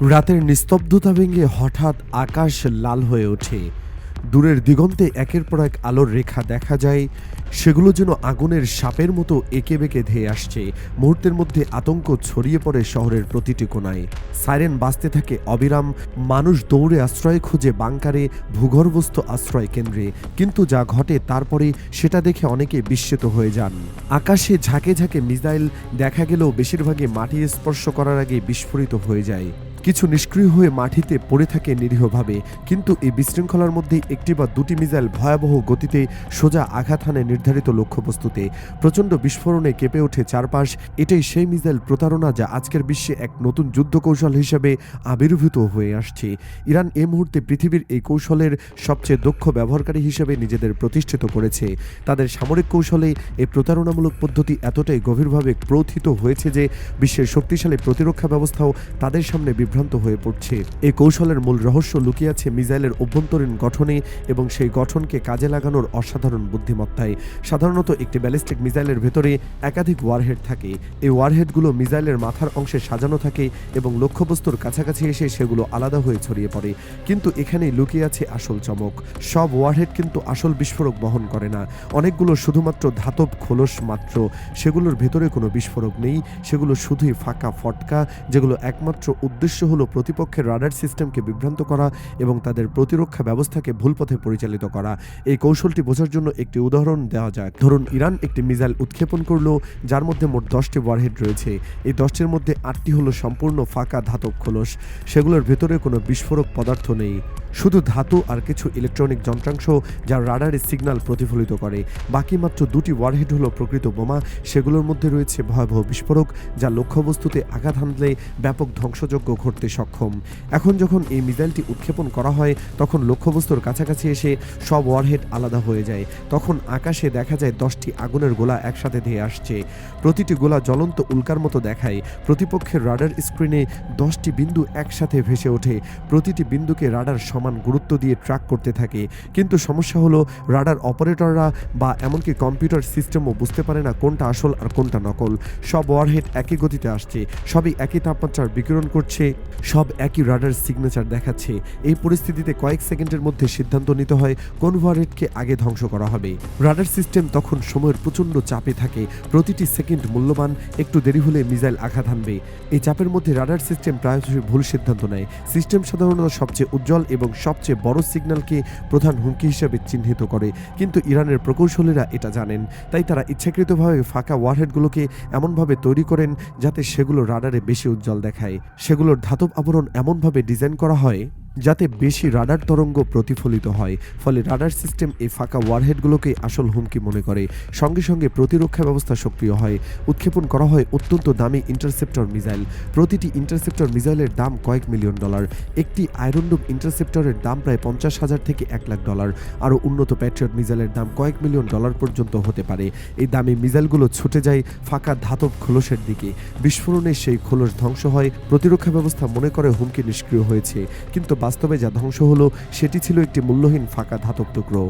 রাতের নিস্তব্ধতা ভেঙে হঠাৎ আকাশ লাল হয়ে ওঠে। দূরের দিগন্তে একের পর এক আলোর রেখা দেখা যায়, সেগুলো যেন আগুনের সাপের মতো এঁকে বেঁকে ধেয়ে আসছে। মুহূর্তের মধ্যে আতঙ্ক ছড়িয়ে পড়ে শহরের প্রতিটি কোণায়। সাইরেন বাজতে থাকে অবিরাম, মানুষ দৌড়ে আশ্রয় খুঁজে বাংকারে, ভূগর্ভস্থ আশ্রয় কেন্দ্রে। কিন্তু যা ঘটে তারপরে সেটা দেখে অনেকে বিস্মিত হয়ে যান। আকাশে ঝাঁকে ঝাঁকে মিসাইল দেখা গেলেও বেশিরভাগই মাটি স্পর্শ করার আগে বিস্ফোরিত হয়ে যায়। কিছু নিষ্ক্রিয় হয়ে মাটিতে পড়ে থাকে নিরীহভাবে। কিন্তু এই বিশৃঙ্খলার মধ্যে একটি বা দুটি মিসাইল ভয়াবহ গতিতে সোজা আঘাত হানে নির্ধারিত লক্ষ্যবস্তুতে। প্রচণ্ড বিস্ফোরণে কেঁপে ওঠে চারপাশ। এটাই সেই মিসাইল প্রতারণা যা আজকের বিশ্বে এক নতুন যুদ্ধ কৌশল হিসেবে আবির্ভূত হয়ে আসছে। ইরান এই মুহূর্তে পৃথিবীর এই কৌশলের সবচেয়ে দক্ষ ব্যবহারকারী হিসেবে নিজেদের প্রতিষ্ঠিত করেছে। তাদের সামরিক কৌশলে এই প্রতারণামূলক পদ্ধতি এতটাই গভীরভাবে প্রথিত হয়েছে যে বিশ্বের শক্তিশালী প্রতিরক্ষা ব্যবস্থাও তাদের সামনে বিভ্রান্ত হয়ে পড়ছে। এই কৌশলের মূল রহস্য লুকিয়ে আছে মিসাইলের অভ্যন্তরীণ গঠনে এবং সেই গঠনকে কাজে লাগানোর অসাধারণ বুদ্ধিমত্তায়। সাধারণত একটি ব্যালিস্টিক মিসাইলের ভেতরে একাধিক ওয়ারহেড থাকে। এই ওয়ারহেডগুলো মিসাইলের মাথার অংশে সাজানো থাকে এবং লক্ষ্যবস্তুর কাছাকাছি এসে সেগুলো আলাদা হয়ে ছড়িয়ে পড়ে। কিন্তু এখানেই লুকিয়ে আছে আসল চমক। সব ওয়ারহেড কিন্তু আসল বিস্ফোরক বহন করে না। অনেকগুলো শুধুমাত্র ধাতব খোলস মাত্র। সেগুলোর ভেতরে কোনো বিস্ফোরক নেই, সেগুলো শুধুই ফাঁকা ফটকা, যেগুলো একমাত্র উদ্দেশ্য হলো প্রতিপক্ষের রাডার সিস্টেমকে বিভ্রান্ত করা এবং তাদের প্রতিরক্ষা ব্যবস্থাকে ভুল পথে পরিচালিত করা। এই কৌশলটি বোঝার জন্য একটি উদাহরণ দেওয়া যাক। ধরুন, ইরান একটি মিসাইল উৎক্ষেপণ করলো যার মধ্যে মোট 10টি ওয়ারহেড রয়েছে। এই 10টির মধ্যে 8টি হলো সম্পূর্ণ ফাঁকা ধাতব খোলস। সেগুলোর ভেতরে কোনো বিস্ফোরক পদার্থ নেই, শুধু ধাতু আর কিছু ইলেকট্রনিক যন্ত্রাংশ যা রাডারের সিগন্যাল প্রতিফলিত করে। বাকি মাত্র 2টি ওয়ারহেড হলো প্রকৃত বোমা। সেগুলোর মধ্যে রয়েছে ভয়াবহ বিস্ফোরক যা লক্ষ্যবস্তুতে আঘাত হানলে ব্যাপক ধ্বংসযজ্ঞ ঘটতে সক্ষম। এখন যখন এই মিসাইলটি উৎক্ষেপণ করা হয় তখন লক্ষ্যবস্তুর কাছাকাছি এসে সব ওয়ারহেড আলাদা হয়ে যায়। তখন আকাশে দেখা যায় 10টি আগুনের গোলা একসাথে ধেয়ে আসছে। প্রতিটি গোলা জ্বলন্ত উল্কার মতো দেখায়। প্রতিপক্ষের রাডার স্ক্রিনে 10টি বিন্দু একসাথে ভেসে ওঠে। প্রতিটি বিন্দুকে রাডার সমান গুরুত্ব দিয়ে ট্র্যাক করতে থাকে। কিন্তু সমস্যা হলো, রাডার অপারেটররা বা এমনকি কম্পিউটার সিস্টেমও বুঝতে পারে না কোনটা আসল আর কোনটা নকল। সব ওয়ারহেড একই গতিতে আসছে, সবই একই তাপমাত্রার বিকিরণ করছে, সব একই রাডার সিগনেচার দেখাচ্ছে। এই পরিস্থিতিতে কয়েক সেকেন্ডের মধ্যে সিদ্ধান্ত নিতে হয় কোন ওয়ারহেডকে আগে ধ্বংস করা হবে। রাডার সিস্টেম তখন সময়ের প্রচণ্ড চাপে থাকে। প্রতিটি সেকেন্ড মূল্যবান, একটু দেরি হলে মিসাইল আঘাত হানবে। এই চাপের মধ্যে রাডার সিস্টেম প্রায়শই ভুল সিদ্ধান্ত নেয়। সিস্টেম সাধারণত সবচেয়ে উজ্জ্বল এবং সবচেয়ে বড় সিগন্যালকে প্রধান হুমকি হিসেবে চিহ্নিত করে। কিন্তু ইরানের প্রকৌশলীরা এটা জানেন, তাই তারা ইচ্ছাকৃতভাবে ফাঁকা ওয়ারহেডগুলোকে এমনভাবে তৈরি করেন যাতে সেগুলো রাডারে বেশি উজ্জ্বল দেখায়। সেগুলোর ধাতব আবরণ এমনভাবে ডিজাইন করা হয় যাতে বেশি রাডার তরঙ্গ প্রতিফলিত হয়। ফলে রাডার সিস্টেম এই ফাঁকা ওয়ারহেডগুলোকে আসল হুমকি মনে করে। সঙ্গে সঙ্গে প্রতিরক্ষা ব্যবস্থা সক্রিয় হয়। উৎক্ষেপণ করা হয় অত্যন্ত দামি ইন্টারসেপ্টর মিসাইল। প্রতিটি ইন্টারসেপ্টর মিসাইলের দাম কয়েক মিলিয়ন ডলার। একটি আয়রনডোম ইন্টারসেপ্টরের দাম প্রায় $50,000 থেকে $1,00,000। আরও উন্নত প্যাট্রিয়ট মিসাইলের দাম কয়েক মিলিয়ন ডলার পর্যন্ত হতে পারে। এই দামি মিসাইলগুলো ছুটে যায় ফাঁকা ধাতব খোলসের দিকে। বিস্ফোরণে সেই খোলস ধ্বংস হয়। প্রতিরক্ষা ব্যবস্থা মনে করে হুমকি নিষ্ক্রিয় হয়েছে, কিন্তু বাস্তবে যা ধ্বংস হলো সেটি ছিল একটি মূল্যহীন ফাঁকা ধাতব টুকরো।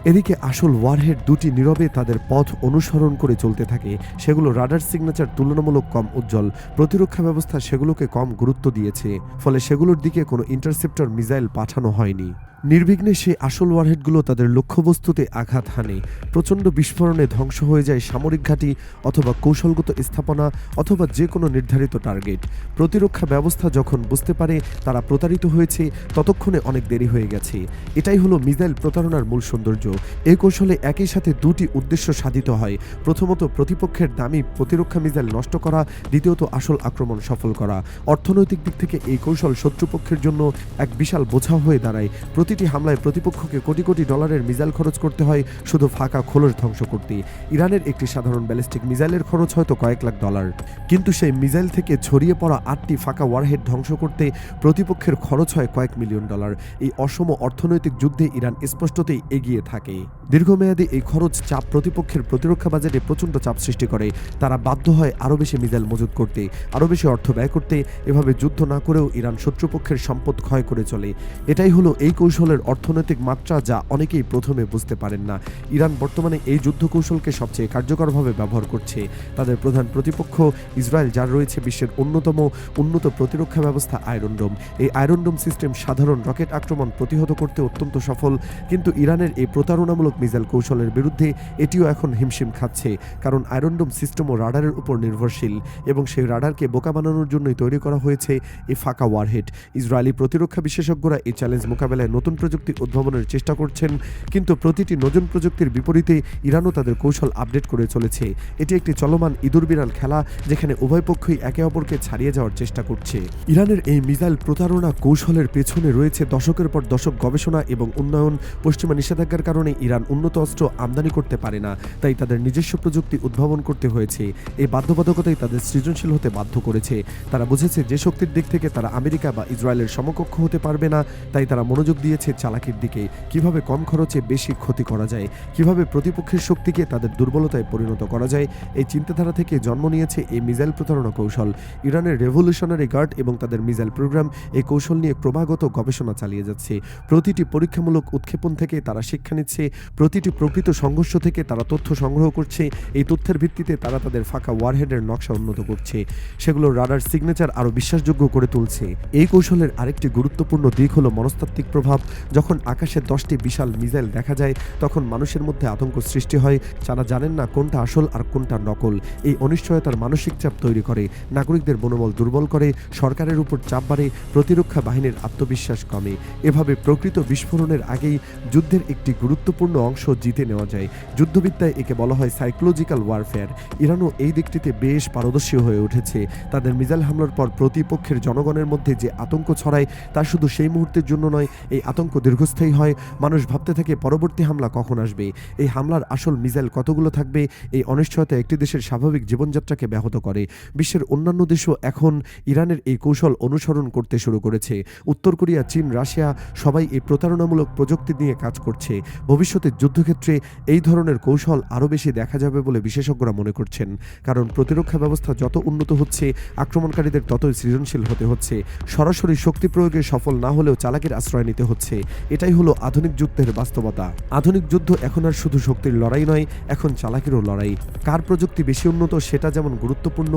এদিকে আসল ওয়ারহেড দুটি নীরবে তাদের পথ অনুসরণ করে চলতে থাকে। সেগুলো রাডার সিগনেচার তুলনামূলক কম উজ্জ্বল। প্রতিরক্ষা ব্যবস্থা সেগুলোকে কম গুরুত্ব দিয়েছে, ফলে সেগুলোর দিকে কোনো ইন্টারসেপ্টর মিসাইল পাঠানো হয়নি। নির্বিঘ্নে সে আসল ওয়ারহেডগুলো তাদের লক্ষ্যবস্তুতে আঘাত হানে। প্রচণ্ড বিস্ফোরণে ধ্বংস হয়ে যায় সামরিক ঘাঁটি অথবা কৌশলগত স্থাপনা অথবা যে কোনো নির্ধারিত টার্গেট। প্রতিরক্ষা ব্যবস্থা যখন বুঝতে পারে তারা প্রতারিত হয়েছে, ততক্ষণে অনেক দেরি হয়ে গেছে। এটাই হলো মিসাইল প্রতারণার মূল সৌন্দর্য। এই কৌশলে একই সাথে দুটি উদ্দেশ্য সাধিত হয়। প্রথমত, প্রতিপক্ষের দামি প্রতিরক্ষা মিসাইল নষ্ট করা। দ্বিতীয়ত, আসল আক্রমণ সফল করা। অর্থনৈতিক দিক থেকে এই কৌশল শত্রুপক্ষের জন্য এক বিশাল বোঝা হয়ে দাঁড়ায়। প্রতিটি হামলায় প্রতিপক্ষকে কোটি কোটি ডলারের মিসাইল খরচ করতে হয় শুধু ফাঁকা খোলস ধ্বংস করতে। ইরানের একটি সাধারণ ব্যালিস্টিক মিসাইলের খরচ হয়তো কয়েক লাখ ডলার, কিন্তু সেই মিসাইল থেকে ছড়িয়ে পড়া 8টি ফাঁকা ওয়ারহেড ধ্বংস করতে প্রতিপক্ষের খরচ হয় কয়েক মিলিয়ন ডলার। এই অসম অর্থনৈতিক যুদ্ধে ইরান স্পষ্টতই এগিয়ে থাকে। দীর্ঘমেয়াদী এই খরচ চাপ প্রতিপক্ষের প্রতিরক্ষা বাজেটে প্রচণ্ড চাপ সৃষ্টি করে। তারা বাধ্য হয় আরও বেশি মিসাইল মজুত করতে, আরও বেশি অর্থ ব্যয় করতে। এভাবে যুদ্ধ না করেও ইরান শত্রুপক্ষের সম্পদ ক্ষয় করে চলে। এটাই হলো এই কৌশল কৌশলের অর্থনৈতিক মাত্রা, যা অনেকেই প্রথমে বুঝতে পারেন না। ইরান বর্তমানে এই যুদ্ধ কৌশলকে সবচেয়ে কার্যকরভাবে ব্যবহার করছে। তাদের প্রধান প্রতিপক্ষ ইসরায়েল, যার রয়েছে বিশ্বের অন্যতম উন্নত প্রতিরক্ষা ব্যবস্থা আয়রন ডোম। এই আয়রন ডোম সিস্টেম সাধারণ রকেট আক্রমণ প্রতিহত করতে অত্যন্ত সফল, কিন্তু ইরানের এই প্রতারণামূলক মিসাইল কৌশলের বিরুদ্ধে এটিও এখন হিমশিম খাচ্ছে, কারণ আয়রন ডোম সিস্টেমও রাডারের উপর নির্ভরশীল এবং সেই রাডারকে বোকা বানানোর জন্যই তৈরি করা হয়েছে এই ফাঁকা ওয়ারহেড। ইসরায়েলি প্রতিরক্ষা বিশেষজ্ঞরা এই চ্যালেঞ্জ মোকাবেলায় নতুন প্রযুক্তি উদ্ভাবনের চেষ্টা করছেন, কিন্তু প্রতিটি নতুন প্রযুক্তির বিপরীতে ইরানও তাদের কৌশল আপডেট করে চলেছে। এটি একটি চলমান ইঁদুর বিড়াল খেলা, যেখানে উভয় পক্ষই একে অপরকে ছাড়িয়ে যাওয়ার চেষ্টা করছে। ইরানের এই মিসাইল প্রতারণা কৌশলের পেছনে রয়েছে দশকের পর দশক গবেষণা এবং উন্নয়ন। পশ্চিমা নিষেধাজ্ঞার কারণে ইরান উন্নত অস্ত্র আমদানি করতে পারে না, তাই তাদের নিজস্ব প্রযুক্তি উদ্ভাবন করতে হয়েছে। এই বাধ্যবাধকতাই তাদের সৃজনশীল হতে বাধ্য করেছে। তারা বুঝেছে যে শক্তির দিক থেকে তারা আমেরিকা বা ইসরায়েলের সমকক্ষ হতে পারবে না, তাই তারা মনোযোগ দিয়েছে চালাকির দিকে। কিভাবে কম খরচে বেশি ক্ষতি করা যায়, কিভাবে প্রতিপক্ষের শক্তিকে তাদের দুর্বলতায় পরিণত করা যায়, এই চিন্তাধারা থেকে জন্ম নিয়েছে এই মিসাইল প্রতারণা কৌশল। ইরানের রেভলিউশনারি গার্ড এবং তাদের মিসাইল প্রোগ্রাম এই কৌশল নিয়ে ক্রমাগত গবেষণা চালিয়ে যাচ্ছে। প্রতিটি পরীক্ষামূলক উৎক্ষেপণ থেকে তারা শিক্ষা নিচ্ছে, প্রতিটি প্রকৃত সংঘর্ষ থেকে তারা তথ্য সংগ্রহ করছে। এই তথ্যের ভিত্তিতে তারা তাদের ফাঁকা ওয়ারহেডের নকশা উন্নত করছে, সেগুলো রাডার সিগনেচার আরও বিশ্বাসযোগ্য করে তুলছে। এই কৌশলের আরেকটি গুরুত্বপূর্ণ দিক হলো মনস্তাত্ত্বিক প্রভাব। যখন আকাশে 10টি বিশাল মিসাইল দেখা যায়, তখন মানুষের মধ্যে আতঙ্ক সৃষ্টি হয়। যারা জানেন না কোনটা আসল আর কোনটা নকল, এই অনিশ্চয়তার মানসিক চাপ তৈরি করে, নাগরিকদের মনোবল দুর্বল করে, সরকারের উপর চাপ বাড়ে, প্রতিরক্ষা বাহিনীর আত্মবিশ্বাস কমে। এভাবে প্রকৃত বিস্ফোরণের আগেই যুদ্ধের একটি গুরুত্বপূর্ণ অংশ জিতে নেওয়া যায়। যুদ্ধবিদ্যায় একে বলা হয় সাইকোলজিক্যাল ওয়ারফেয়ার। ইরানও এই দিকটিতে বেশ পারদর্শী হয়ে উঠেছে। তাদের মিসাইল হামলার পর প্রতিপক্ষের জনগণের মধ্যে যে আতঙ্ক ছড়ায়, তা শুধু সেই মুহূর্তের জন্য নয়, এই আতঙ্ক দীর্ঘস্থায়ী হয়। মানুষ ভাবতে থাকে পরবর্তী হামলা কখন আসবে, এই হামলার আসল মিসাইল কতগুলো থাকবে। এই অনিশ্চয়তা একটি দেশের স্বাভাবিক জীবনযাত্রাকে ব্যাহত করে। বিশ্বের অন্যান্য দেশও এখন ইরানের এই কৌশল অনুসরণ করতে শুরু করেছে। উত্তর কোরিয়া, চীন, রাশিয়া সবাই এই প্রতারণামূলক প্রযুক্তি নিয়ে কাজ করছে। ভবিষ্যতে যুদ্ধক্ষেত্রে এই ধরনের কৌশল আরও বেশি দেখা যাবে বলে বিশেষজ্ঞরা মনে করছেন, কারণ প্রতিরক্ষা ব্যবস্থা যত উন্নত হচ্ছে, আক্রমণকারীদের ততই সৃজনশীল হতে হচ্ছে। সরাসরি শক্তি প্রয়োগে সফল না হলেও চালাকির আশ্রয় নিতে হচ্ছে। এটাই হলো আধুনিক যুদ্ধের বাস্তবতা। আধুনিক যুদ্ধ এখন আর শুধু শক্তির লড়াই নয়, এখন চালাকিরও লড়াই। কার প্রযুক্তি বেশি উন্নত সেটা যেমন গুরুত্বপূর্ণ,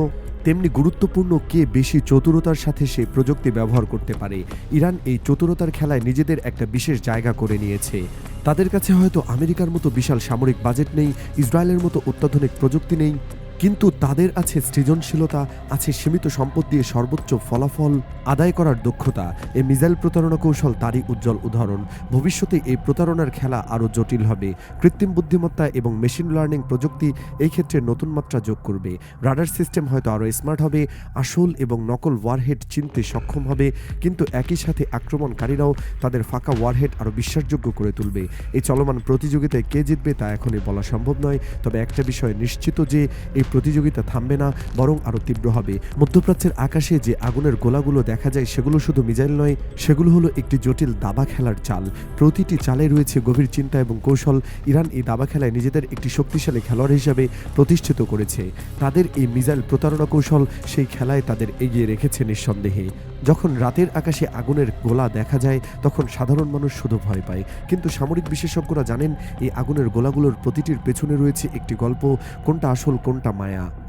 তেমনি গুরুত্বপূর্ণ কে বেশি চতুরতার সাথে সে প্রযুক্তি ব্যবহার করতে পারে। ইরান এই চতুরতার খেলায় নিজেদের একটা বিশেষ জায়গা করে নিয়েছে। তাদের কাছে হয়তো আমেরিকার মতো বিশাল সামরিক বাজেট নেই, ইসরায়েলের মতো অত্যাধুনিক প্রযুক্তি নেই, কিন্তু তাদের আছে সৃজনশীলতা, আছে সীমিত সম্পদ দিয়ে সর্বোচ্চ ফলাফল আদায় করার দক্ষতা। এই মিসাইল প্রতারণা কৌশল তারই উজ্জ্বল উদাহরণ। ভবিষ্যতে এই প্রতারণার খেলা আরও জটিল হবে। কৃত্রিম বুদ্ধিমত্তা এবং মেশিন লার্নিং প্রযুক্তি এই ক্ষেত্রে নতুন মাত্রা যোগ করবে। রাডার সিস্টেম হয়তো আরও স্মার্ট হবে, আসল এবং নকল ওয়ারহেড চিনতে সক্ষম হবে, কিন্তু একই সাথে আক্রমণকারীরাও তাদের ফাঁকা ওয়ারহেড আরও বিশ্বাসযোগ্য করে তুলবে। এই চলমান প্রতিযোগিতায় কে জিতবে তা এখনই বলা সম্ভব নয়, তবে একটা বিষয় নিশ্চিত যে এই প্রতিযোগিতা থামবে না, বরং আরও তীব্র হবে। মধ্যপ্রাচ্যের আকাশে যে আগুনের গোলাগুলো দেখা যায়, সেগুলো শুধু মিসাইল নয়, সেগুলো হলো একটি জটিল দাবা খেলার চাল। প্রতিটি চালে রয়েছে গভীর চিন্তা এবং কৌশল। ইরান এই দাবা খেলায় নিজেদের একটি শক্তিশালী খেলোয়াড় হিসাবে প্রতিষ্ঠিত করেছে। তাদের এই মিসাইল প্রতারণা কৌশল সেই খেলায় তাদের এগিয়ে রেখেছে নিঃসন্দেহে। যখন রাতের আকাশে আগুনের গোলা দেখা যায়, তখন সাধারণ মানুষ শুধু ভয় পায়, কিন্তু সামরিক বিশেষজ্ঞরা জানেন এই আগুনের গোলাগুলোর প্রতিটির পেছনে রয়েছে একটি গল্প। কোনটা আসল,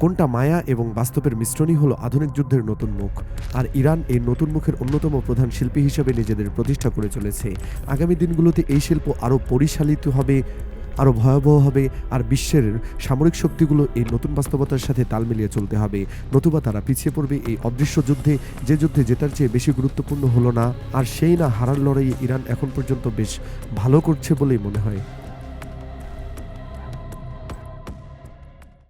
কোনটা মায়া এবং বাস্তবের মিশ্রণই হলো আধুনিক যুদ্ধের নতুন মুখ। আর ইরান এই নতুন মুখের অন্যতম প্রধান শিল্পী হিসেবে নিজেদের প্রতিষ্ঠা করে চলেছে। আগামী দিনগুলোতে এই শিল্প আরও পরিশালিত হবে, আরও ভয়াবহ হবে, আর বিশ্বের সামরিক শক্তিগুলো এই নতুন বাস্তবতার সাথে তাল মিলিয়ে চলতে হবে, নতুবা তারা পিছিয়ে পড়বে এই অদৃশ্য যুদ্ধে, যে যুদ্ধে জেতার চেয়ে বেশি গুরুত্বপূর্ণ হলো না। আর সেই না হারার লড়াইয়ে ইরান এখন পর্যন্ত বেশ ভালো করছে বলেই মনে হয়।